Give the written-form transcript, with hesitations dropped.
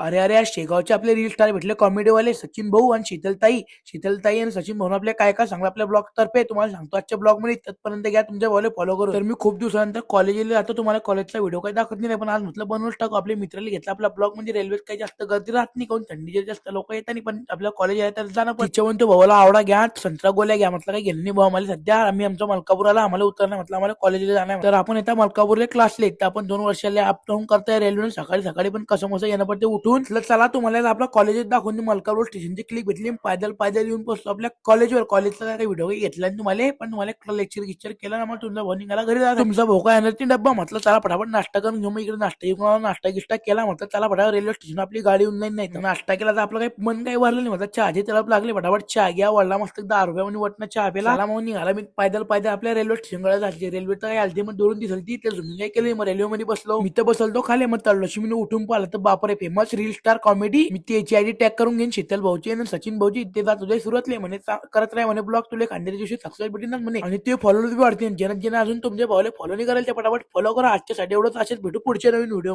अरे अरे, आज शेगावचे आपले रील स्टार भेटले कॉमेडीवाले सचिन भाऊ आणि शीतलताई आणि सचिन भाऊ आपल्या काय काय सांगलं आपल्या ब्लॉग तर्फे तुम्हाला सांगतो आजच्या ब्लॉग मध्ये तिथपर्यंत घ्या तुमच्या भाऊला फॉलो करू. तर मी खूप दिवसानंतर कॉलेजला जातो, तुम्हाला कॉलेजचा व्हिडिओ काही दाखवत नाही, पण आज म्हटलं बनवूच टाकू. आपल्या मित्राला घेतला आपला ब्लॉग, म्हणजे रेल्वेत काही जास्त गर्दी राहत नाही, काऊन थंडीचे जास्त लोक येतात नाही, पण आपल्या कॉलेज आहे तर जाणं पण तिच्यावरून तो भावाला आवडा घ्या, संत्रा गोल्या घ्या. म्हटलं काही घेणं नाही भाऊ आम्हाला, सध्या आम्ही आमच्या मलकापूरला आम्हाला उतरणं, म्हटलं आम्हाला कॉलेजला जाणार. तर आपण येतात मलकापूरला क्लासला तर आपण 2 वर्षाला अप डाऊन करताय रेल्वे, सकाळी सकाळी पण कसं मसं येणं पडते उठून. म्हटलं चला तुम्हाला आपला कॉलेज दाखवून मलकापूर स्टेशनची क्लिक भेटली, पायदल पायदल येऊन पोहोचलो आपल्या कॉलेजवर. कॉलेजचा काही व्हिडिओ घेतला नाही तुम्हाला, पण तुम्हाला लेक्चर केला ना, मग तुमचा भाऊ निघाला घरी जायला. तुमचा भाऊ काय एनर्जी डब्बा, म्हटलं चला फटाफट नाश्ता करून घेऊ. मग इकडे नाश्ता गिष्टा केला, म्हटलं चला फटाफट रेल्वे स्टेशन आपली गाडी येऊन जाईल. नाही तर नाश्ता केला तर आपलं काही मन काही भरलं नाही, म्हटलं चहाची तळप लागली, फटाफट चहा घ्या वडला मस्त 10 रुपयामध्ये वटणं चहा प्याला. चला मग निघाला मी पायदल पायदल आपल्या रेल्वे स्टेशनकडे जायचे. रेल्वे तर काही आलती मग दोन दिवस ती तर तुम्ही काय केलं, मग रेल्वे मध्ये बसलो. मी तर बसलतो खाली, मग तळलोशी मी उठून पाहिलं तर बापरे, फेमस रील स्टार कॉमेडी. मी त्याची आयडी टॅग करून घेईन शीतल भाऊची आणि सचिन भाऊची. ते जात तुझ्या सुरुवातले म्हणे करत राह म्हणे ब्लॉग, तुला खांद्याच्या दिवशी सक्सेस भेटेल म्हणे, आणि ते फॉलोअर्स बी वाढतील. ज्यांना अजून तुमच्या भावाला फॉलो नाही करायला ते फटाफट फॉलो करा. आजच्यासाठी एवढंच, असेच भेटू पुढच्या नवीन व्हिडिओ.